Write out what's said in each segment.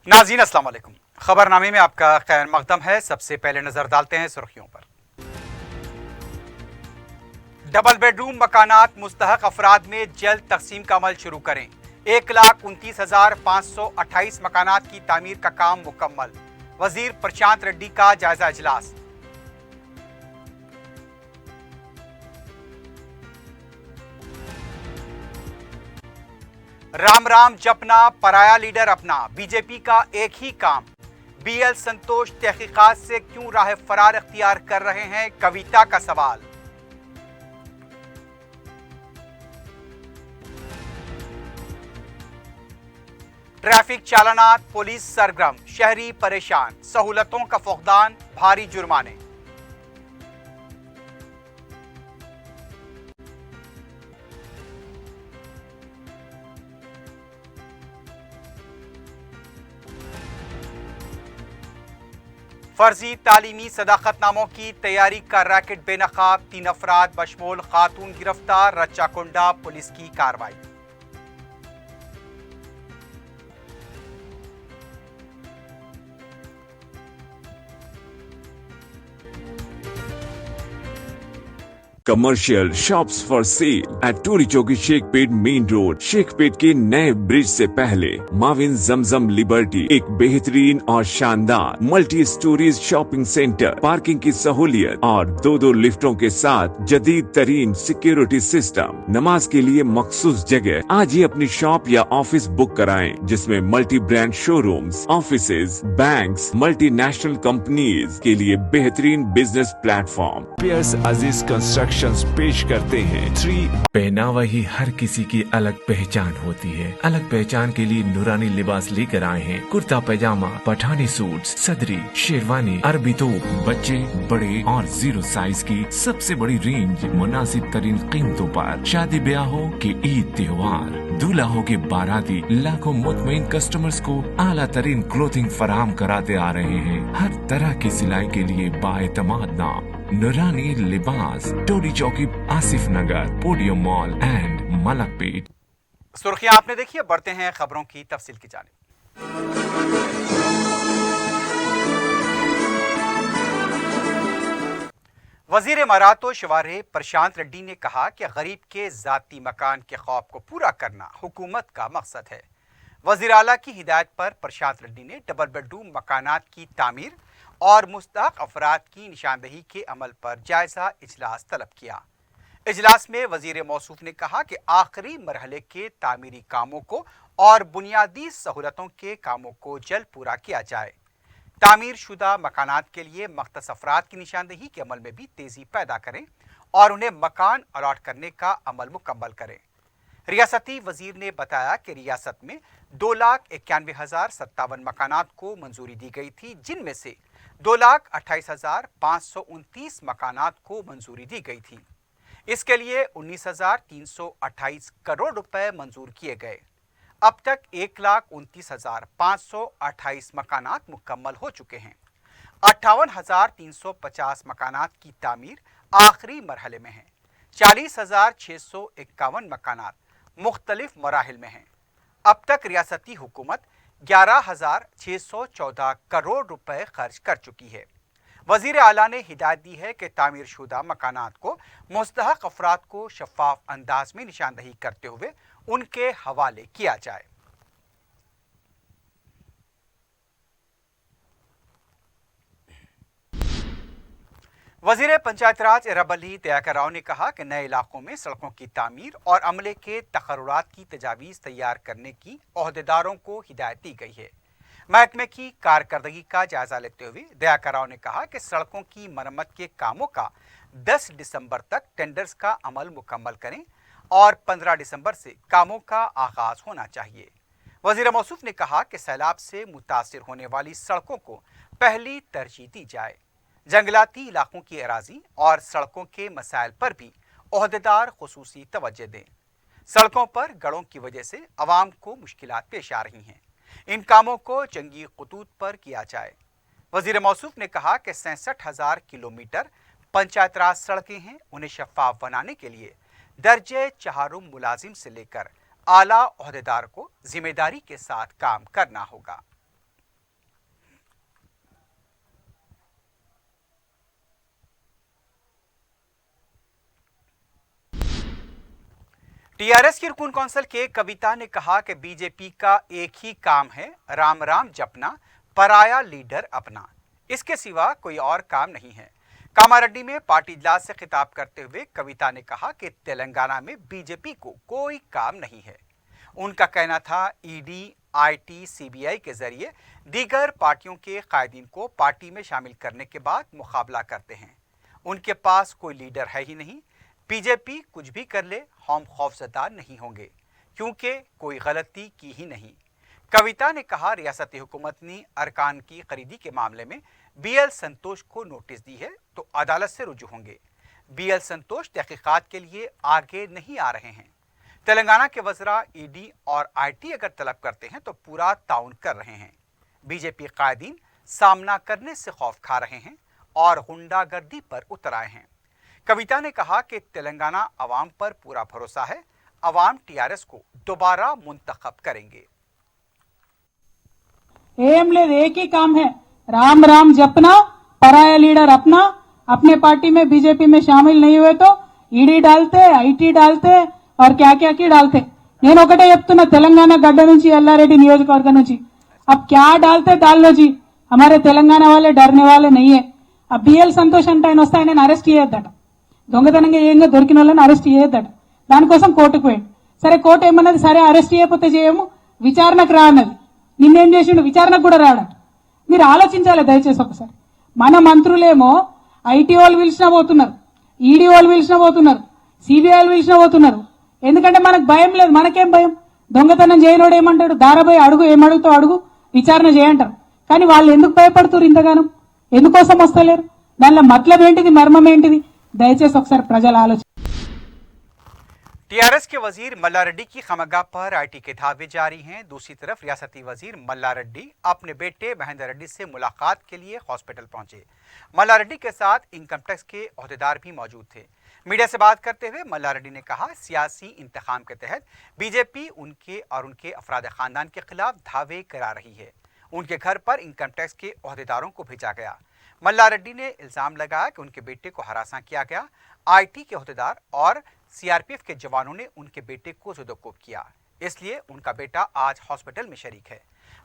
नाज़रीन अस्सलाम वालेकुम। खबरनामे में आपका खैर मकदम है। सबसे पहले नजर डालते हैं सुर्खियों पर। डबल बेडरूम मकानात मुस्तहक अफराद में जल्द तकसीम का अमल शुरू करें। 1,29,528 मकानात की तामीर का काम मुकम्मल। वजीर प्रशांत रेड्डी का जायजा इजलास। राम राम जपना पराया लीडर अपना, बीजेपी का एक ही काम। बीएल संतोष तहकीकात से क्यों राह फरार इख्तियार कर रहे हैं, कविता का सवाल। ट्रैफिक चालानात पुलिस सरगर्म, शहरी परेशान, सहूलतों का फुकदान, भारी जुर्माने। फर्जी तालीमी सदाकतनामों की तैयारी का रैकेट बेनकाब, 3 अफराद बशमूल खातून गिरफ्तार, रच्चाकुंडा पुलिस की कार्रवाई। Commercial shops for sale at Toli Chowki Shaikpet main road. Shaikpet के नए ब्रिज से पहले माविन जमजम लिबर्टी एक बेहतरीन और शानदार multi storeys shopping centre, parking की सहूलियत और 2 लिफ्टों के साथ जदीद तरीन सिक्योरिटी सिस्टम। नमाज के लिए मखसूस जगह। आज ही अपनी शॉप या ऑफिस बुक कराएं, जिसमें multi brand showrooms, offices, banks, multinational companies के लिए बेहतरीन बिजनेस प्लेटफॉर्म। पियर्स अजीज कंस्ट्रक्शन पेश करते हैं 3। पहनावा ही हर किसी की अलग पहचान होती है। अलग पहचान के लिए नूरानी लिबास लेकर आए हैं। कुर्ता पैजामा, पठानी सूट, सदरी, शेरवानी, अरबी तोप, बच्चे, बड़े और 0 साइज की सबसे बड़ी रेंज, मुनासिब तरीन कीमतों पर। शादी ब्याह हो कि ईद त्योहार, दूल्हा हो के बाराती, लाखों मुतमईन कस्टमर्स को आला तरीन क्लोथिंग फराहम कराते आ रहे हैं। हर तरह की सिलाई के लिए बाएतमाद नाम नूरानी Libas, Toli Chowki, Asif Nagar, podium mall and Malakpet. सुर्खियां आपने देखी, बढ़ते हैं खबरों की तफसील की जानिब। वजीर इमारात व शवारे प्रशांत रेड्डी ने कहा कि गरीब के जाती मकान के ख्वाब को पूरा करना हुकूमत का मकसद है। वजीर आला की हिदायत पर प्रशांत रेड्डी ने डबल बेडरूम मकानात की तामीर और मुस्तहक अफराद की निशानदही के अमल पर जायजा इजलास तलब किया। इजलास में वजीर मौसूफ ने कहा कि आखिरी मरहले के तामीरी कामों को और बुनियादी सहूलतों के कामों को जल्द पूरा किया जाए। तामीर शुदा मकानात के लिए मख्तस अफराद की निशानदही के अमल में भी तेजी पैदा करें और उन्हें मकान अलॉट करने का अमल मुकम्मल करें। रियासती वजीर ने बताया कि रियासत में 2,91,057 मकानात को मंजूरी दी गई थी, जिनमें से 2,28,529 मकानात को मंजूरी दी गई थी। इसके लिए 19,328 करोड़ रुपए मंजूर किए गए। अब तक 1,29,528 मकानात मुकम्मल हो चुके हैं। 58,350 मकानात की तामीर आखिरी मरहले में है। 40,651 मकानात मुख्तलिफ मराहिल में हैं। अब तक रियासती हुकूमत 11,614 करोड़ रुपए खर्च कर चुकी है। वजीर आला ने हिदायत दी है कि तामीर शुदा मकानात को मुस्तहक अफराद को शफाफ अंदाज में निशानदही करते हुए उनके हवाले किया जाए। वजीर पंचायत राज इरबली दयाकर राव ने कहा कि नए इलाकों में सड़कों की तामीर और अमले के तकर्रुरात की तजावीज़ तैयार करने की ओहदेदारों को हिदायत दी गई है। महकमे की कारकर्दगी का जायजा लेते हुए दयाकर राव ने कहा कि सड़कों की मरम्मत के कामों का 10 दिसंबर तक टेंडर्स का अमल मुकम्मल करें और 15 दिसंबर से कामों का आगाज होना चाहिए। वजीर मौसूफ ने कहा कि सैलाब से मुतासिर होने वाली सड़कों को पहली तरजीह दी जाए। जंगलाती इलाकों की अराजी और सड़कों के मसाइल पर भी ओहदेदार खुसूसी तवज्जो दें। सड़कों पर गड़ों की वजह से अवाम को मुश्किलात पेश आ रही हैं। इन कामों को जंगी खतूत पर किया जाए। वजीर मौसूफ ने कहा कि 67,000 किलोमीटर पंचायत राज सड़कें हैं। उन्हें शफाफ बनाने के लिए दर्जे चहारुम मुलाजिम से लेकर आला ओहदेदार को जिम्मेदारी के साथ काम करना होगा। टीआरएस की रुकन कौंसिल के कविता ने कहा कि बीजेपी का एक ही काम है, राम राम जपना, पराया लीडर अपना, इसके सिवा कोई और काम नहीं है। कामारेड्डी में पार्टी इजलास से खिताब करते हुए कविता ने कहा कि तेलंगाना में बीजेपी को कोई काम नहीं है। उनका कहना था ईडी, आईटी, सीबीआई के जरिए दीगर पार्टियों के कायदीन को पार्टी में शामिल करने के बाद मुकाबला करते हैं। उनके पास कोई लीडर है ही नहीं। बीजेपी कुछ भी कर ले, हम खौफजदा नहीं होंगे क्योंकि कोई गलती की ही नहीं। कविता ने कहा रियासती हुकूमत ने अरकान की खरीदी के मामले में बीएल संतोष को नोटिस दी है तो अदालत से रुजू होंगे। बीएल संतोष तहकीकात के लिए आगे नहीं आ रहे हैं। तेलंगाना के वज़रा ईडी और आईटी अगर तलब करते हैं तो पूरा ताउन कर रहे हैं। बीजेपी कायदीन सामना करने से खौफ खा रहे हैं और गुंडागर्दी पर उतर आए हैं। कविता ने कहा कि तेलंगाना अवाम पर पूरा भरोसा है, अवाम टीआरएस को दोबारा मुंतखब करेंगे। एम ले एक ही काम है, राम राम जपना, पराया लीडर अपना। अपने पार्टी में बीजेपी में शामिल नहीं हुए तो ईडी डालते, आईटी डालते और क्या क्या की डालते। నేను ఒకటే చెప్తున్నా తెలంగాణ గడ్డ నుంచి ఎల్లారెడ్డి నియోజకవర్గం నుంచి अब क्या डालते डाल लो जी, हमारे तेलंगाना वाले डरने वाले नहीं है। अब बीएल సంతోష్ అంటే ఆయన వస్తే ఆయన అరెస్ట్ చేయొద్దట, దొంగతనంగా ఏంగా దొరికిన వాళ్ళని అరెస్ట్ చేయొద్దట, దానికోసం కోర్టుకు పోయింది. సరే కోర్టు ఏమన్నది, సరే అరెస్ట్ చేయకపోతే చేయము, విచారణకు రా అన్నది. నిన్నేం చేసిండు, విచారణకు కూడా రాడట. మీరు ఆలోచించాలి దయచేసి ఒకసారి. మన మంత్రులేమో ఐటీ వాళ్ళు పిలిచినా పోతున్నారు, ఈడీ వాళ్ళు పిలిచినా పోతున్నారు, సిబిఐ వాళ్ళు పిలిచినా పోతున్నారు. ఎందుకంటే మనకు భయం లేదు. మనకేం భయం? దొంగతనం చేయనోడు ఏమంటాడు, దారబోయి అడుగు, ఏమడుగుతావు అడుగు, విచారణ చేయంటారు. కానీ వాళ్ళు ఎందుకు భయపడుతున్నారు ఇంతగానం? ఎందుకోసం వస్తలేరు? దానిలో మతలబ్ ఏంటిది, మర్మం ఏంటిది? దయచేసి ఒకసారి ప్రజలు ఆలోచించాలి. टीआरएस के वजीर मल्ला रेड्डी की खमगाह पर आईटी के धावे जारी हैं। दूसरी तरफ रियासती वजीर मल्ला रेड्डी अपने बेटे महेंद्र रेड्डी से मुलाकात के लिए हॉस्पिटल पहुंचे। मल्ला रेड्डी के साथ इनकम टैक्स के ओहदेदार भी मौजूद थे। मीडिया से बात करते हुए मल्ला रेड्डी ने कहा सियासी इंतखाम के तहत बीजेपी उनके और उनके अफराद खानदान के खिलाफ धावे करा रही है। उनके घर पर इनकम टैक्स के ओहदेदारों को भेजा गया। मल्ला रेड्डी ने इल्जाम लगाया कि उनके बेटे को हरासा किया गया। आईटी के ओहदेदार और सीआरपीएफ के जवानों ने उनके बेटे को ज़ुदोकोब किया, इसलिए उनका बेटा आज हॉस्पिटल में शरीक है।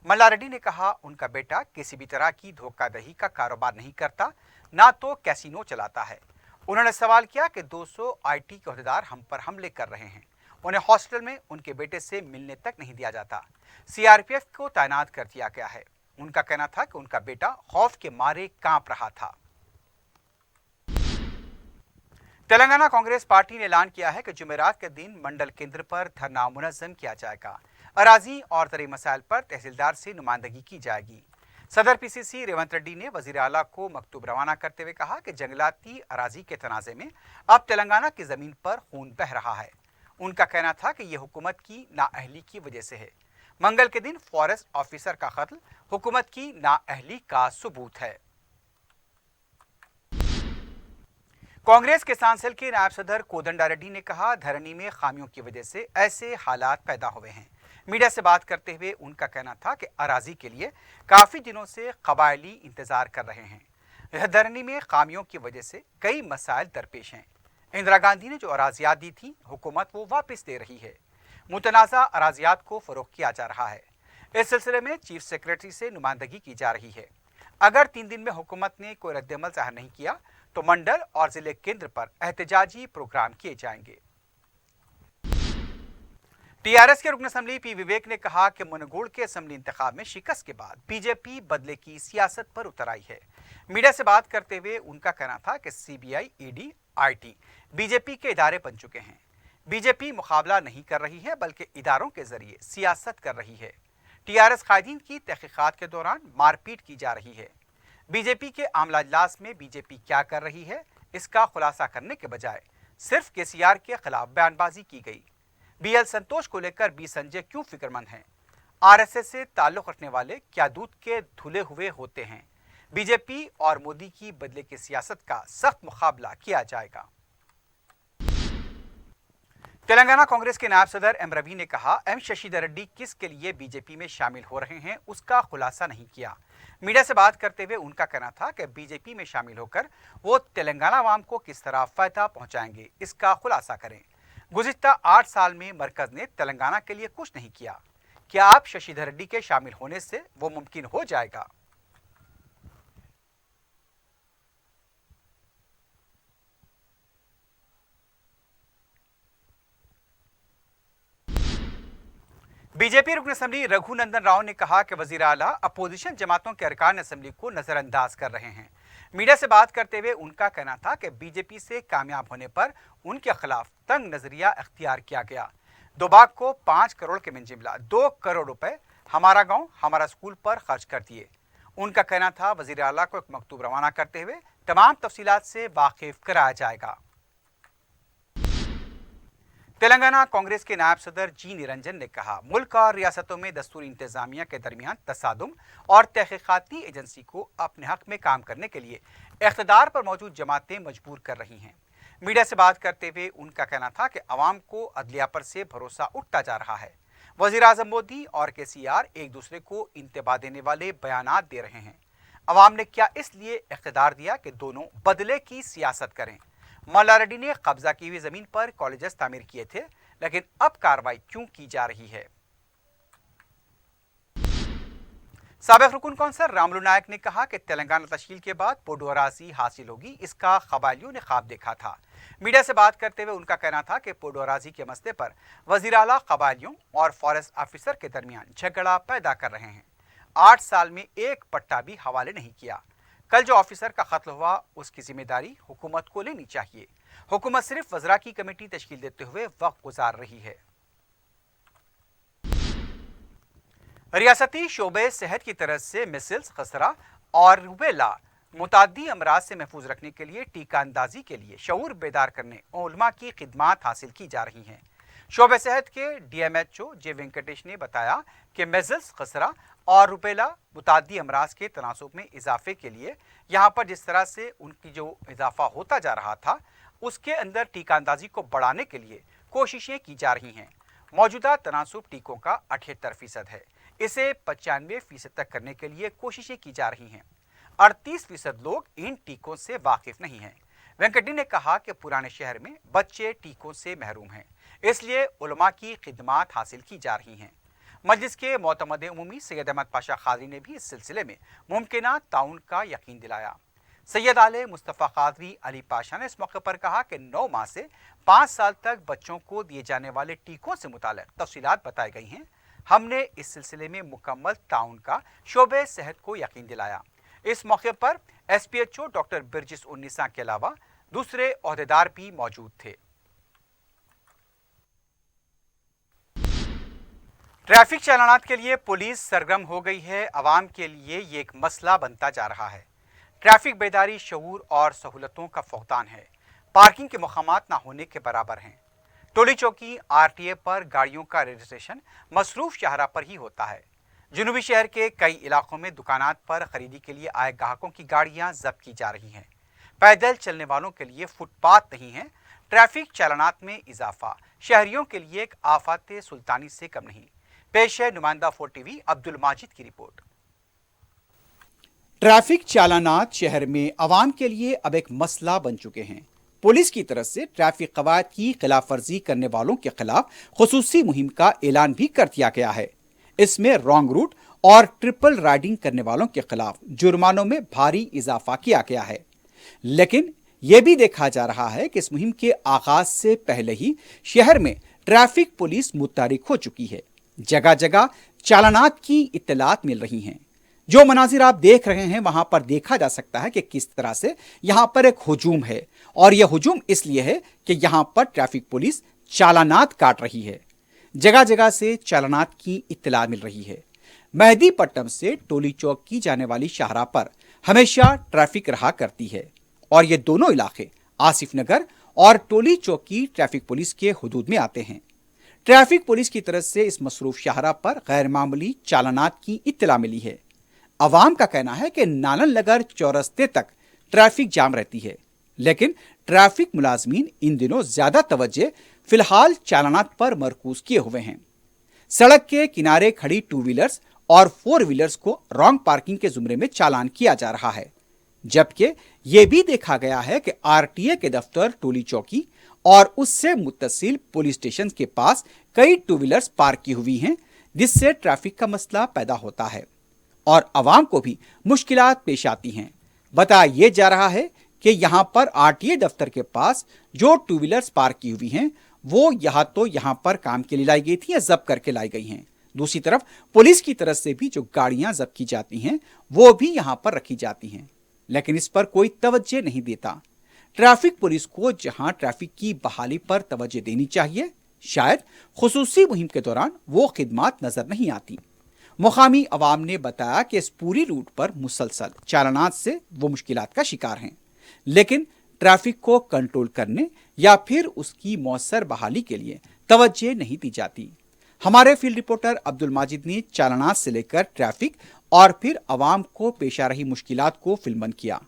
मल्ला रेड्डी ने कहा उनका बेटा किसी भी तरह की धोखाधड़ी का कारोबार नहीं करता, ना तो कैसीनो चलाता है। उन्होंने सवाल किया कि 200 आईटी के ओहदेदार हम पर हमले कर रहे हैं, उन्हें हॉस्पिटल में उनके बेटे से मिलने तक नहीं दिया जाता। सीआरपीएफ को तैनात कर दिया गया है। उनका कहना था कि उनका बेटा खौफ के मारे कांप रहा था। तेलंगाना कांग्रेस पार्टी ने ऐलान किया है कि जुमेरात के दिन मंडल केंद्र पर धरना मुनज़्ज़म किया जाएगा। अराजी और तरी मसाइल पर तहसीलदार से नुमाइंदगी की जाएगी। सदर पीसीसी रेवंत रेड्डी ने वजीर आला को मकतूब रवाना करते हुए कहा कि जंगलाती अराजी के तनाज़े में अब तेलंगाना की ज़मीन पर खून बह रहा है। उनका कहना था कि यह हुकूमत की नाअहली की वजह से है। मंगल के दिन फॉरेस्ट ऑफिसर का कत्ल हुकूमत की नाअहली का सबूत है। कांग्रेस किसान सेल के नायब सदर कोदंडा रेड्डी ने कहा धरनी में खामियों की वजह से ऐसे हालात पैदा हुए हैं। मीडिया से बात करते हुए उनका कहना था कि अराजी के लिए काफ़ी दिनों से कबायली इंतज़ार कर रहे हैं। धरनी में खामियों की वजह से कई मसाइल दरपेश हैं। इंदिरा गांधी ने जो अराजियात दी थी हुकूमत वो वापस दे रही है। मुतनाज़ा अराजियात को फ़रोग़ किया जा रहा है। इस सिलसिले में चीफ सेक्रेटरी से नुमाइंदगी की जा रही है। अगर 3 दिन में हुकूमत ने कोई रद्दअमल ज़ाहिर नहीं किया तो मंडल और जिले केंद्र पर एहतजाजी प्रोग्राम किए जाएंगे। टीआरएस के रुकन असम्बली पी विवेक ने कहा कि मुनगोड़ के असम्बली इंतखाब में शिकस्त के बाद बीजेपी बदले की सियासत पर उतर आई है। मीडिया से बात करते हुए उनका कहना था कि सीबीआई, ईडी, आईटी बीजेपी के इदारे बन चुके हैं। बीजेपी मुकाबला नहीं कर रही है बल्कि इदारों के जरिए सियासत कर रही है। टीआरएस कायदीन की तहकीकात के दौरान मारपीट की जा रही है। बीजेपी के आमला इजलास में बीजेपी क्या कर रही है इसका खुलासा करने के बजाय सिर्फ केसीआर के खिलाफ बयानबाजी की गई। बीएल संतोष को लेकर बी संजय क्यों फिक्रमंद हैं? आरएसएस से ताल्लुक रखने वाले क्या दूध के धुले हुए होते हैं? बीजेपी और मोदी की बदले की सियासत का सख्त मुकाबला किया जाएगा। तेलंगाना कांग्रेस के नायब सदर एम रवि ने कहा एम शशिधर रेड्डी किसके लिए बीजेपी में शामिल हो रहे हैं उसका खुलासा नहीं किया। मीडिया से बात करते हुए उनका कहना था कि बीजेपी में शामिल होकर वो तेलंगाना आवाम को किस तरह फायदा पहुंचाएंगे इसका खुलासा करें। गुज़िश्ता 8 साल में मरकज ने तेलंगाना के लिए कुछ नहीं किया। क्या आप शशिधर रेड्डी के शामिल होने से वो मुमकिन हो जाएगा? बीजेपी रुकन असेंबली रघुनंदन राव ने कहा कि वजीर आला अपोजिशन जमातों के अरकान असेंबली को नजरअंदाज कर रहे हैं। मीडिया से बात करते हुए उनका कहना था कि बीजेपी से कामयाब होने पर उनके खिलाफ तंग नजरिया अख्तियार किया गया। दोबाग को 5 करोड़ के में जिमला 2 करोड़ रुपए हमारा गांव हमारा स्कूल पर खर्च कर दिए। उनका कहना था वजीर आला को एक मकतूब रवाना करते हुए तमाम तफसीलात से वाकिफ कराया जाएगा। तेलंगाना कांग्रेस के नायब सदर जी निरंजन ने कहा, मुल्क और रियासतों में दस्तूरी इंतजामिया के दरमियान तसादुम और तहकीकाती एजेंसी को अपने हक में काम करने के लिए इख्तिदार पर मौजूद जमातें मजबूर कर रही हैं। मीडिया से बात करते हुए उनका कहना था कि अवाम को अदलिया पर से भरोसा उठता जा रहा है। वजीर आजम मोदी और केसीआर एक दूसरे को इंतबा देने वाले बयानात दे रहे हैं। अवाम ने क्या इसलिए इख्तिदार दिया कि दोनों बदले की सियासत करें। मल्ला रेड्डी ने कब्जा की हुई जमीन पर कॉलेजेस तामीर किए थे, लेकिन अब कार्रवाई क्यों की जा रही है? साबिक रुकन कौंसल रामुलु नायक ने कहा कि तेलंगाना तश्कील के बाद पोडोराजी हासिल होगी, इसका कबायलियों ने ख्वाब देखा था। मीडिया से बात करते हुए उनका कहना था कि पोडोराजी के मसले पर वजीर आला कबायलियों और फॉरेस्ट ऑफिसर के दरमियान झगड़ा पैदा कर रहे हैं। 8 साल में एक पट्टा भी हवाले नहीं किया। कल जो ऑफिसर का कत्ल हुआ उसकी जिम्मेदारी हुकूमत को लेनी चाहिए। हुकूमत सिर्फ वज़रा की कमेटी तश्कील देते हुए वक्त गुजार रही है। रियासती शोबे सेहत की तरफ से मिसल्स, खसरा और रूबेला मुतादी अमराज से महफूज रखने के लिए टीका अंदाजी के लिए शऊर बेदार करने उलमा की खिदमात हासिल की जा रही हैं। शोबे सेहत के DMHO जे वेंकटेश ने बताया कि मेजल्स, खसरा और रुबेला मुतादी अमराज के तनासुब में इजाफे के लिए यहाँ पर जिस तरह से उनकी जो इजाफा होता जा रहा था उसके अंदर टीका अंदाजी को बढ़ाने के लिए कोशिशें की जा रही हैं। मौजूदा तनासुब टीकों का 78% है, इसे 95% तक करने के लिए कोशिशें की जा रही हैं। 38% लोग इन टीकों से वाकिफ नहीं हैं। वेंकटी ने कहा कि पुराने शहर में बच्चे टीकों से महरूम हैं, इसलिए उलमा की खिदमात हासिल की जा रही हैं। मजलिस के मोतमद उमूमी सैयद अहमद पाशा कादरी ने भी इस सिलसिले में मुमकिना ताउन का यकीन दिलाया। सैयद आले मुस्तफ़ा कादरी अली पाशा ने इस मौके पर कहा कि 9 माह से 5 साल तक बच्चों को दिए जाने वाले टीकों से मुताल्लिक़ तफसीलात बताई गई हैं। हमने इस सिलसिले में मुकम्मल ताउन का शोबे सेहत को यकीन दिलाया। इस मौके पर SPHO डॉक्टर बिरजिस उन्नीसा के अलावा दूसरे ओहदेदार भी मौजूद थे। ट्रैफिक चालानात के लिए पुलिस सरगर्म हो गई है। आवाम के लिए ये एक मसला बनता जा रहा है। ट्रैफिक बेदारी शऊर और सहूलतों का फुकदान है। पार्किंग के मकामात ना होने के बराबर हैं। टोली चौकी RTA पर गाड़ियों का रजिस्ट्रेशन मसरूफ शाहरा पर ही होता है। जनूबी शहर के कई इलाकों में दुकानात पर खरीदी के लिए आए ग्राहकों की गाड़ियां जब्त की जा रही हैं। पैदल चलने वालों के लिए फुटपाथ नहीं है। ट्रैफिक चालानात में इजाफा शहरियों के लिए एक आफत सुल्तानी से कम नहीं। पेश है नुमाइंदा 4TV अब्दुल माजिद की रिपोर्ट। ट्रैफिक चालानात शहर में आवाम के लिए अब एक मसला बन चुके हैं। पुलिस की तरफ से ट्रैफिक कवायद की खिलाफ वर्जी करने वालों के खिलाफ खुसूसी मुहिम का ऐलान भी कर दिया गया है। इसमें रॉन्ग रूट और ट्रिपल राइडिंग करने वालों के खिलाफ जुर्मानों में भारी इजाफा किया गया है। लेकिन यह भी देखा जा रहा है कि इस मुहिम के आगाज से पहले ही शहर में ट्रैफिक पुलिस मुतहरिक हो चुकी है। जगह जगह चालानात की इत्तलात मिल रही हैं। जो मनाजिर आप देख रहे हैं वहां पर देखा जा सकता है कि किस तरह से यहां पर एक हुजूम है, और यह हुजूम इसलिए है कि यहां पर ट्रैफिक पुलिस चालानात काट रही है। जगह जगह से चालानात की इत्तला मिल रही है। मेहदीपट्टनम से टोली चौक की जाने वाली शाहरा पर हमेशा ट्रैफिक रहा करती है, और ये दोनों इलाके आसिफ नगर और टोली चौक की ट्रैफिक पुलिस के हुदूद में आते हैं। ट्रैफिक पुलिस की तरफ से इस मसरूफ शाहरा पर गैर मामूली चालानात की इत्तला मिली है। अवाम का कहना है कि नालन नगर चौरस्ते तक ट्रैफिक जाम रहती है, लेकिन ट्रैफिक मुलाजमीन इन दिनों ज्यादा तवज्जो फिलहाल चालानात पर मरकूज किए हुए हैं। सड़क के किनारे खड़ी 2 व्हीलर्स और 4 व्हीलर्स को रॉन्ग पार्किंग के जुमरे में चालान किया जा रहा है, जबकि यह भी देखा गया है कि RTA के दफ्तर टोली चौकी और उससे मुत्तसिल पुलिस स्टेशन के पास कई टू व्हीलर्स पार्क की हुई हैं, जिससे ट्रैफिक का मसला पैदा होता है और आवाम को भी मुश्किलात पेश आती हैं। बताया यह जा रहा है कि यहाँ पर आरटीए दफ्तर के पास जो टू व्हीलर्स पार्क की हुई हैं वो यहाँ पर काम के लिए लाई गई थी या जब्त करके लाई गई हैं। दूसरी तरफ पुलिस की तरफ से भी जो गाड़ियां जब्त की जाती हैं वो भी यहाँ पर रखी जाती हैं, लेकिन इस पर कोई तवज्जो नहीं देता। ट्रैफिक पुलिस को जहां ट्रैफिक की बहाली पर तवज्जो देनी चाहिए, शायद खुसूसी मुहिम के दौरान वो खिदमात नजर नहीं आती। मुकामी अवाम ने बताया कि इस पूरी रूट पर मुसलसल चालानात से वो मुश्किलात का शिकार हैं, लेकिन ट्रैफिक को कंट्रोल करने या फिर उसकी मौसर बहाली के लिए तवज्जो नहीं दी जाती। हमारे फील्ड रिपोर्टर अब्दुल माजिद ने चालानात से लेकर ट्रैफिक और फिर अवाम को पेश आ रही मुश्किलात को फिल्मबंद किया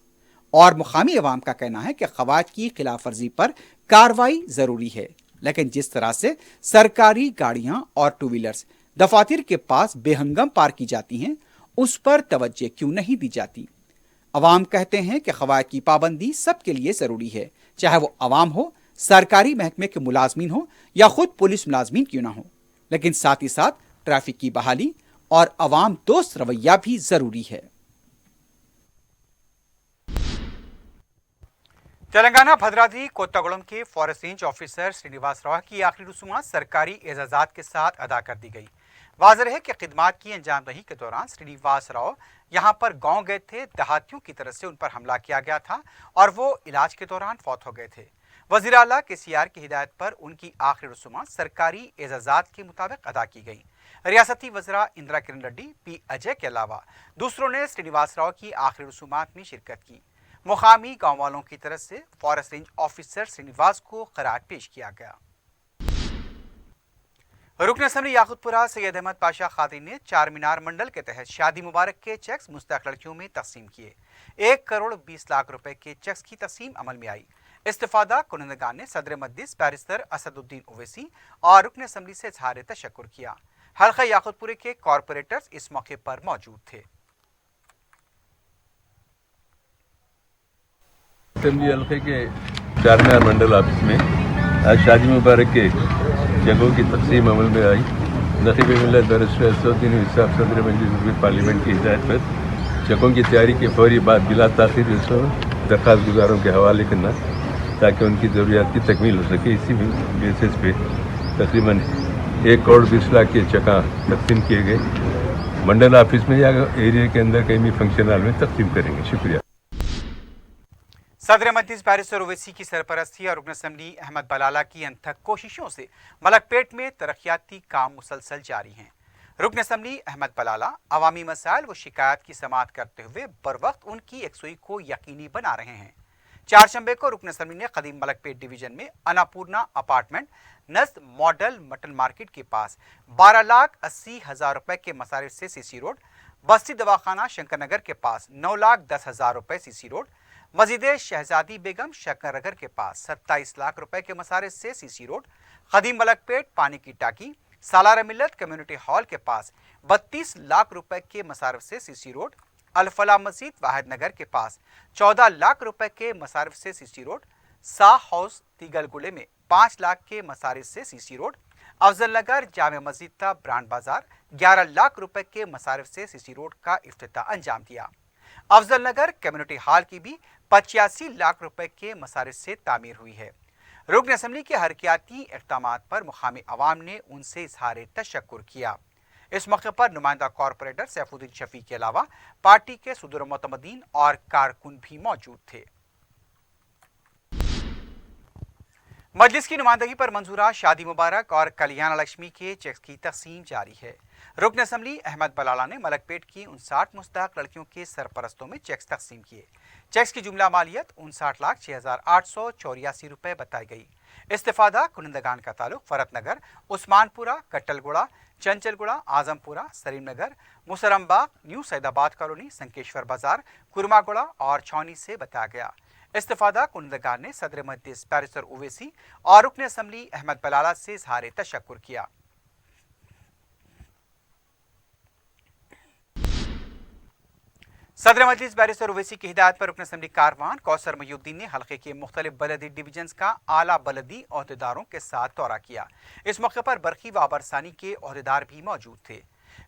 और मुकामी अवाम का कहना है कि खवात की खिलाफ वर्जी पर कार्रवाई जरूरी है, लेकिन जिस तरह से सरकारी गाड़ियां और टू व्हीलर्स दफातर के पास बेहंगम पार्क की जाती हैं उस पर तवज्जो क्यों नहीं दी जाती। अवाम कहते हैं कि खवात की पाबंदी सबके लिए जरूरी है, चाहे वो अवाम हो, सरकारी महकमे के मुलाजमीन हो या खुद पुलिस मुलाजमीन क्यों ना हो, लेकिन साथ ही साथ ट्रैफिक की बहाली और अवाम दोस्त रवैया भी जरूरी है। तेलंगाना भद्राद्री कोत्तागुड़म के forest range officer Srinivas Rao की आखिरी रसूमात सरकारी एजाजात के साथ अदा कर दी गई। वाज़ेह है कि खिदमात की अंजामदही के दौरान श्रीनिवास राव यहाँ पर गांव गए थे। देहातियों की तरफ से उन पर हमला किया गया था और वो इलाज के दौरान फौत हो गए थे। वज़ीर आला केसीआर की हिदायत पर उनकी आखिरी रसूमात सरकारी एजाजात के मुताबिक अदा की गई। रियासती वज़रा इंदिरा किरण रेड्डी, पी अजय के अलावा दूसरों ने श्रीनिवास राव की आखिरी रसूमात में शिरकत की। मुकामी गाँव वालों की तरफ से फॉरेस्ट रेंज ऑफिसर श्रीनिवास को खराज पेश किया गया। रुकन असम्बली याकुतपुरा सैयद अहमद पाशा खातिन ने चार मीनार मंडल के तहत शादी मुबारक के चेक्स मुस्तहक लड़कियों में तकसीम किए। 1 करोड़ 20 लाख रुपए के चेक्स की तकसीम अमल में आई। इस्तिफादा कुनंदगान ने सदर मजलिस बैरिस्टर असदुद्दीन ओवैसी और रुकन असम्बली से इज़हार तशक्कुर किया। हल्का याकुतपुरे के कॉरपोरेटर्स इस मौके पर मौजूद थे। असेंबली हल्के के चार मीनार मंडल ऑफिस में आज शादी मुबारक के जगहों की तकसीम अमल में आई। नकीब मिल्लत बैरिस्टर असदुद्दीन ओवैसी सदर मजलिस पार्लियामेंट की हिदायत पर चेकों की तैयारी के फौरी बाद बिला ताखीर दरख्वास्त गुजारों के हवाले करना ताकि उनकी ज़रूरियात की तकमील हो सके। इसी बेसिस पे तकरीबन 1 करोड़ 20 लाख के चेक तकसीम किए गए। मंडल ऑफिस में या एरिया के अंदर कहीं भी फंक्शन हॉल में तकसीम करेंगे। शुक्रिया। सदर मजलिस बैरिस्टर ओवैसी की सरपरस्ती और रुकन असम्बली अहमद बलाला की अनथक कोशिशों से मलकपेट में तरक्याती काम मुसलसल जारी हैं। रुकन असम्बली अहमद बलाला अवामी मसाइल व शिकायत की समाअत करते हुए बर वक्त उनकी यकसुई को यकीनी बना रहे हैं। चारशंबे को रुकन असम्बली ने कदीम मलकपेट डिवीजन में अनापूर्णा अपार्टमेंट नस्द मॉडल मटन मार्केट के पास 12,80,000 रुपए के मसारिफ से सीसी रोड, बस्ती दवाखाना शंकर नगर के पास 9,10,000 रुपए सीसी रोड, मस्जिद शहजादी बेगम शंकर नगर के पास 27 लाख रुपए के मसारिफ से सीसी रोड, कदीम मलकपेट पानी की टाकी सालार मिल्लत कम्युनिटी हॉल के पास 32 लाख रुपए के मसारिफ से सीसी रोड, अलफला मस्जिद वाहिद नगर के पास 14 लाख रुपए के मसारिफ से सीसी रोड, शाह हाउस तीगलगुड़े में 5 लाख के मसारिफ से सीसी रोड, अफजल नगर जामे मस्जिद ता ब्रांड बाजार 11 लाख रुपए के मसारिफ से सीसी रोड का इफ्तिताह अंजाम दिया। अफजल नगर कम्युनिटी हॉल की भी 85 लाख रुपए के मसारिफ से तामीर हुई है। रुकन असम्बली के हरकियाती इक़दामात पर मुकामी अवाम ने उनसे इज़हार तशक्कुर किया। इस मौके पर नुमाइंदा कॉरपोरेटर सैफुद्दीन शफी के अलावा पार्टी के सदर मोतमदीन और कारकुन भी मौजूद थे। मजलिस की नुमाइंदगी पर मंजूरा शादी मुबारक और कल्याण लक्ष्मी के चेक्स की तकसीम जारी है। रुकन असम्बली अहमद बलाला ने मलकपेट की 59 मुस्तहक लड़कियों के सरपरस्तों में चेक्स तकसीम किए। चेक्स की जुमला मालियत 59,06,884 रुपए बताई गई। इस्तिफादा कुनंदगान का ताल्लुक फरत नगर, उस्मानपुरा, कट्टलगुड़ा, चंचलगुड़ा, आजमपुरा, सलीम नगर, मुसरमबाग, न्यू सैदाबाद कॉलोनी, संकेश्वर बाजार, कुरमागुड़ा और छौनी से बताया गया। इस्तिफादा कुनंदगान ने सदर मजलिस बैरिस्टर ओवैसी और रुकन असम्बली अहमद बलाला से इज़हार तशक्कुर किया। सदर मजलिस बैरिस्टर ओवैसी की हिदायत पर रुकन असम्बली कारवान कौसर मयूद्दीन ने हल्के के मुख्तलिफ बलदी डिवीजन्स का आला बलदी अहदेदारों के साथ दौरा किया। इस मौके पर बरखी व बरसानी के अहदेदार भी मौजूद थे।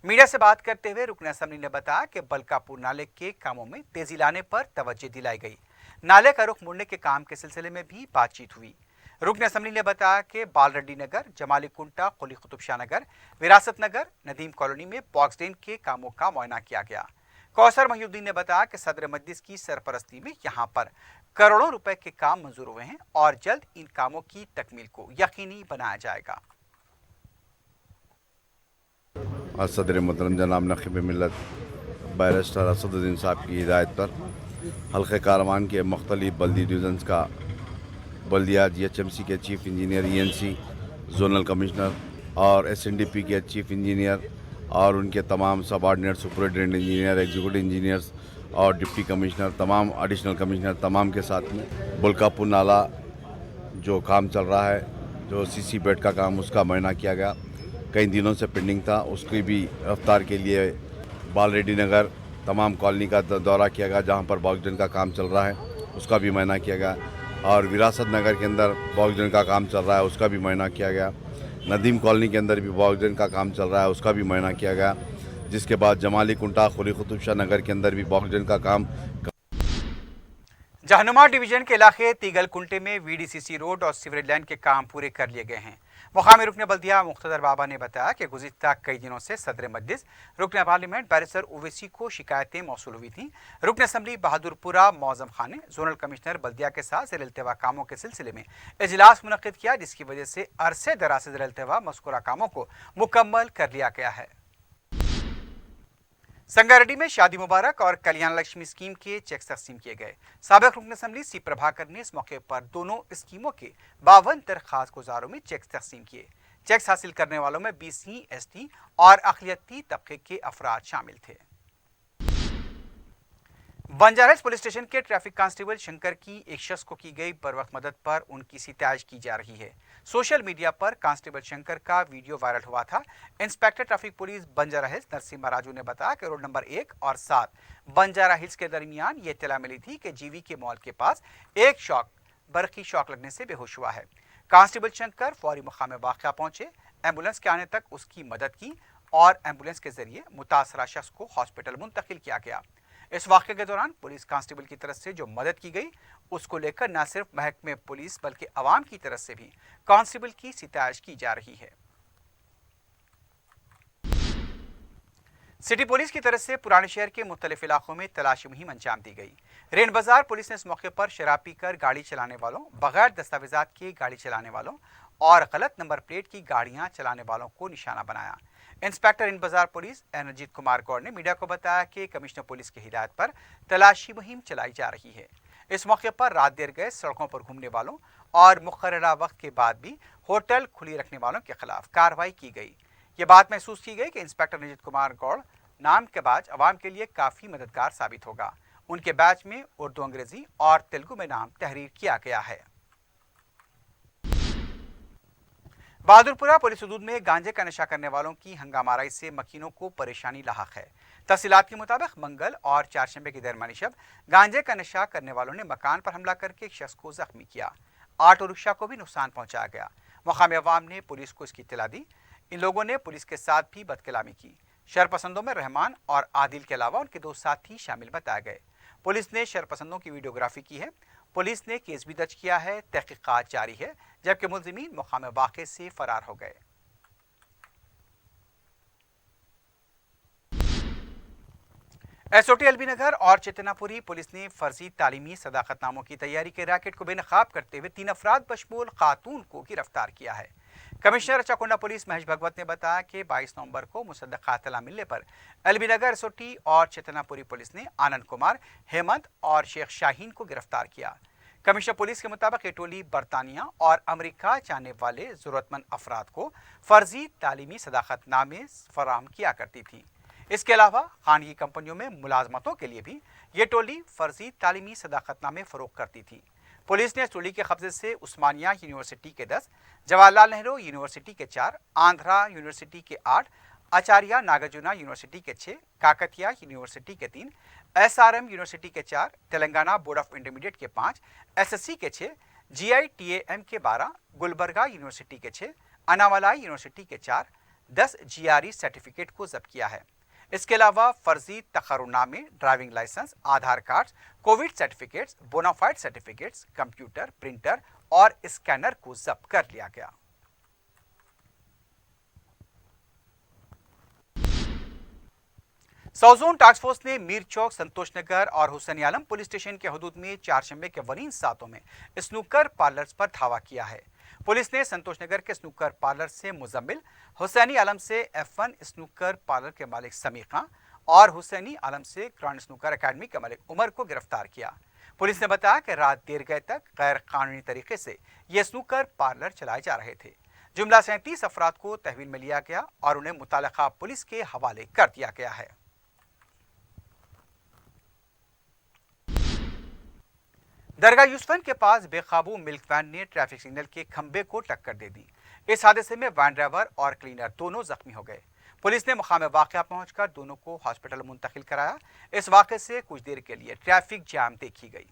मीडिया से बात करते हुए रुकन असम्बली ने बताया कि बलकापुर नाले के कामों में तेजी लाने पर तवज्जो दिलाई गई। नाले का रुख मुड़ने के काम के सिलसिले में भी बातचीत हुई। रुकन असम्बली ने बताया कि बालरेड्डी नगर, जमाली कुंटा, कुली कुतुब शाह नगर, विरासत नगर, नदीम कॉलोनी में बॉक्स ड्रेन के कामों का मुआयना किया गया। कौसर महीउद्दीन ने बताया कि सदर मजलिस की सरपरस्ती में यहाँ पर करोड़ों रुपए के काम मंजूर हुए हैं और जल्द इन कामों की तकमील को यकीनी बनाया जाएगा। आज सदर मोहतरम जनाब नखीब मिल्लत बैरिस्टर असदुद्दीन साहब की हिदायत पर हल्के कारवान के मुख्तलिफ बल्दी डिवीजन्स का बल्दिया GHMC के chief engineer, ENC, zonal commissioner और SNDP के चीफ इंजीनियर और उनके तमाम subordinate superintendent engineer, executive engineers और डिप्टी कमिश्नर, तमाम एडिशनल कमिश्नर तमाम के साथ में बुलकापुर नाला जो काम चल रहा है, जो CC बेड का काम, उसका मुआयना किया गया। कई दिनों से पेंडिंग था, उसकी भी रफ्तार के लिए बालरेड्डी नगर तमाम कॉलोनी का दौरा किया गया, जहाँ पर बॉक्स ड्रेन का काम चल रहा है, उसका भी मुआयना किया गया। और विरासत नगर के अंदर बॉक्स ड्रेन का काम चल रहा है, उसका भी मुआयना किया गया। नदीम कॉलोनी के अंदर भी बॉक्स ड्रेन का काम चल रहा है, उसका भी मुआयना किया गया। जिसके बाद जमाली कुंटा, कुली कुतुब शाह नगर के अंदर भी बॉक्स ड्रेन का काम। जहनुमा डिवीजन के इलाके तीगल कुंटे में VDCC रोड और सीवरेज लाइन के काम पूरे कर लिए गए हैं। मुकामी रुकन बल्दिया मुख्तदर बाबा ने बताया कि गुज़िश्ता कई दिनों से सदर मजलिस रुकन पार्लियामेंट बैरिस्टर ओवैसी को शिकायतें मौसूल हुई थीं। रुकन असम्बली बहादुरपुरा मौज़म खान ने जोनल कमिश्नर बल्दिया के साथ ज़ेर इल्तिवा कामों के सिलसिले में इजलास मुनक़िद किया, जिसकी वजह से अरसे दराज से ज़ेर इल्तिवा मज़कूरा कामों को मुकम्मल कर लिया गया है। संगारेड्डी में शादी मुबारक और कल्याण लक्ष्मी स्कीम के चेक तकसीम किए गए। साबिक रुकन असम्बली C प्रभाकर ने इस मौके पर दोनों स्कीमों के 52 दरख्वास्त गुजारों में चेक तकसीम किए। चेक्स हासिल करने वालों में BC, ST और अक़लियती तबके के अफराद शामिल थे। बंजारा हिल्स पुलिस स्टेशन के ट्रैफिक कांस्टेबल शंकर की एक शख्स को की गई बर वक्त मदद पर उनकी सिताइश की जा रही है। सोशल मीडिया पर कांस्टेबल शंकर का वीडियो वायरल हुआ था। Inspector traffic police Banjara hills Narasimha Raju ने बताया कि रोड नंबर 1 और 7 बंजारा हिल्स के दरमियान ये इत्तला मिली थी कि GV के मॉल के पास एक बरक़ी शॉक लगने से बेहोश हुआ है। कांस्टेबल शंकर फौरी मुकाम वाक़या पहुंचे, एम्बुलेंस के आने तक उसकी मदद की और एम्बुलेंस के जरिए मुतासरा शख्स को हॉस्पिटल मुंतकिल किया गया। इस वाक़े के दौरान पुलिस कांस्टेबल की तरफ से जो मदद की गई, उसको लेकर न सिर्फ महकमे पुलिस बल्कि अवाम की तरफ से भी कांस्टेबल की सिताइश की जा रही है। सिटी पुलिस की तरफ से पुराने शहर के मुख्तलिफ इलाकों में तलाशी मुहिम अंजाम दी गई। रेन बाजार पुलिस ने इस मौके पर शराब पीकर गाड़ी चलाने वालों, बगैर दस्तावेजात के गाड़ी चलाने वालों और गलत नंबर प्लेट की गाड़ियां चलाने वालों को निशाना बनाया। इंस्पेक्टर इन बाजार पुलिस रणजीत कुमार गौड़ ने मीडिया को बताया कि कमिश्नर पुलिस की हिदायत पर तलाशी मुहिम चलाई जा रही है। इस मौके पर रात देर गए सड़कों पर घूमने वालों और मुकर्ररा वक्त के बाद भी होटल खुली रखने वालों के खिलाफ कार्रवाई की गई। ये बात महसूस की गई कि इंस्पेक्टर रणजीत कुमार गौड़ नाम के बाज अवाम के लिए काफ़ी मददगार साबित होगा। उनके बैच में उर्दू, अंग्रेजी और तेलुगु में नाम तहरीर किया गया है। बहादुरपुरा पुलिस हदूद में गांजे का नशा करने वालों की हंगामाराई से मकीनों को परेशानी लाहक है। तफसीलात के मुताबिक मंगल और चारशंबे की दरमियानी शब गांजे का नशा करने वालों ने मकान पर हमला करके एक शख्स को जख्मी किया। ऑटो रिक्शा को भी नुकसान पहुंचाया गया। मुकामी अवाम ने पुलिस को इसकी इत्तला दी। इन लोगों ने पुलिस के साथ भी बदकलामी की। शरपसंदों में रहमान और आदिल के अलावा उनके 2 साथी शामिल बताए गए। पुलिस ने शरपसंदों की वीडियोग्राफी की है। पुलिस ने केस भी दर्ज किया है। तहकीकात जारी है, जबकि मुलजिमीन मकाम वाक़े से फरार हो गए। SOT एलबी नगर और चेतनापुरी पुलिस ने फर्जी तालीमी सदाकतनामों की तैयारी के रैकेट को बेनकाब करते हुए 3 अफराद बशमूल खातून को गिरफ्तार किया है। कमिश्नर अचाकुंडा पुलिस महेश भगवत ने बताया कि 22 नवंबर को मुसद्दक़ इत्तला मिलने पर एलबी नगर SOT और चेतनापुरी पुलिस ने आनंद कुमार, हेमंत और शेख शाहीन को गिरफ्तार किया। कमिश्नर पुलिस के मुताबिक ये टोली बरतानिया और अमेरिका जाने वाले ज़रूरतमंद अफराद को फर्जी तालीमी सदाकतनामे फराहम किया करती थी। इसके अलावा खानगी कंपनियों में मुलाजमतों के लिए भी ये टोली फर्जी तालीमी सदाकतनामे फरोख्त करती थी। पुलिस ने इस टोली के कब्जे से उस्मानिया यूनिवर्सिटी के 10, जवाहरलाल नेहरू यूनिवर्सिटी के 4, आंध्रा यूनिवर्सिटी के 8, आचार्य नागार्जुना यूनिवर्सिटी के 6, काकतिया यूनिवर्सिटी के 3, SRM यूनिवर्सिटी के 4, तेलंगाना बोर्ड ऑफ इंटरमीडिएट के 5, SSC के 6, GITAM के 12, गुलबर्गा यूनिवर्सिटी के 6, अनामलाई यूनिवर्सिटी के 4, 10 GRE सर्टिफिकेट को जब्त किया है। इसके अलावा फर्जी तखरुनामे, driving licence, Aadhaar card, covid certificates, bonafide certificates, computer, printer और स्कैनर को जब्त कर लिया गया। साउथ टास्क फोर्स ने मीर चौक, संतोष नगर और हुसैनी आलम पुलिस स्टेशन के हदूद में चारशंबे के वरीन सातों में स्नूकर पार्लर्स पर धावा किया है। पुलिस ने संतोष नगर के स्नूकर पार्लर से मुजम्मिल, हुसैनी आलम से F1 स्नूकर पार्लर के मालिक समीर खां और हुसैनी आलम से ग्रांड स्नूकर अकेडमी के मालिक उमर को गिरफ्तार किया। पुलिस ने बताया कि रात देर गए तक गैर कानूनी तरीके से ये स्नूकर पार्लर चलाए जा रहे थे। जुमला 37 अफराद को तहवील में लिया गया और उन्हें मुतालिका पुलिस के हवाले कर दिया गया है। दरगाह यूसुफन के पास बेकाबू मिल्क वैन ने ट्रैफिक सिग्नल के खंबे को टक्कर दे दी। इस हादसे में वैन ड्राइवर और क्लीनर दोनों जख्मी हो गए। पुलिस ने मुकाम वाक़या पहुंचकर दोनों को हॉस्पिटल मुंतकिल कराया। इस वाक़े से कुछ देर के लिए ट्रैफिक जाम देखी गई।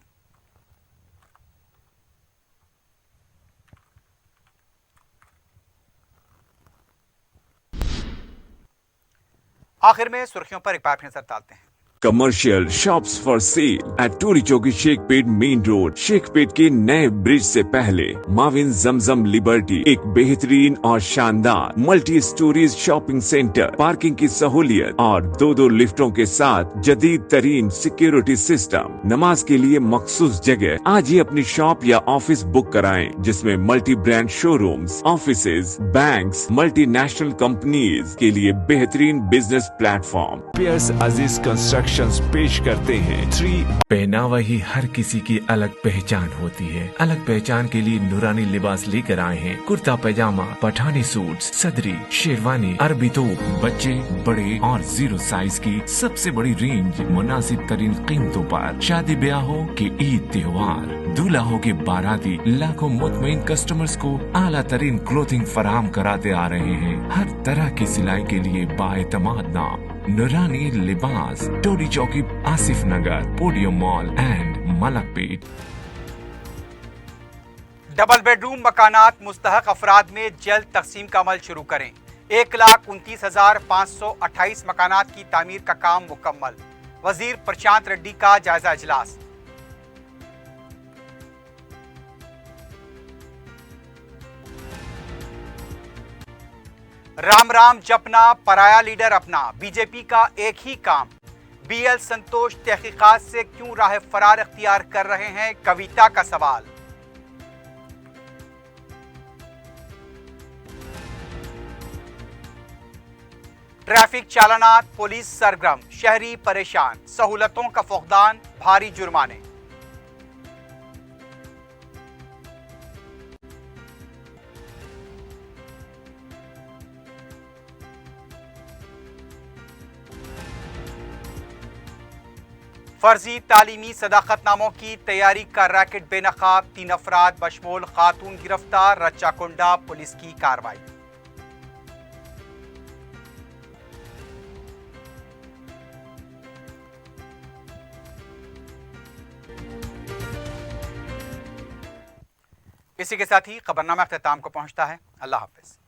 आखिर में सुर्खियों पर एक बार फिर नजर डालते हैं। Commercial shops for sale at Toli Chowki Shaikpet main road. Shaikpet के नए ब्रिज से पहले माविन जमजम लिबर्टी एक बेहतरीन और शानदार multi storeys shopping centre, parking की सहूलियत और 2 लिफ्टों के साथ जदीद तरीन सिक्योरिटी सिस्टम, नमाज के लिए मखसूस जगह। आज ही अपनी शॉप या ऑफिस बुक कराएं, जिसमें multi brand showrooms, offices, banks, multinational companies के लिए बेहतरीन बिजनेस प्लेटफॉर्म। पियर्स अजीज कंस्ट्रक्शन पेश करते हैं 3। पहनावा ही हर किसी की अलग पहचान होती है। अलग पहचान के लिए नूरानी लिबास लेकर आए हैं। कुर्ता पैजामा, पठानी सूट, सदरी, शेरवानी, अरबी तोप, बच्चे, बड़े और 0 साइज की सबसे बड़ी रेंज मुनासिब तरीन कीमतों पर। शादी ब्याह हो के ईद त्योहार, दूल्हा हो के बाराती, लाखों मुतमईन कस्टमर्स को आला तरीन क्लोथिंग फराहम कराते आ रहे हैं। हर तरह की सिलाई के लिए बाएतमाद नाम नूरानी Libas, Toli Chowki, Asif Nagar, podium mall and Malakpet. Double bedroom मकानात मुस्तहक अफराद में जल्द तकसीम का अमल शुरू करें। 1,29,528 मकानात की तामीर का काम मुकम्मल। वजीर प्रशांत रेड्डी का जायजा इजलास। राम राम जपना, पराया लीडर अपना, बीजेपी का एक ही काम। BL संतोष तहकीकात से क्यों राह फरार इख्तियार कर रहे हैं, कविता का सवाल। ट्रैफिक चालानात, पुलिस सरगर्म, शहरी परेशान, सहूलतों का फुकदान, भारी जुर्माने। फर्जी तालीमी सदाकतनामों की तैयारी का रैकेट बेनकाब, 3 अफराद बशमूल खातून गिरफ्तार, रच्चाकुंडा पुलिस की कार्रवाई। इसी के साथ ही खबरनामा अख्ताम को पहुंचता है। अल्लाह हाफिज।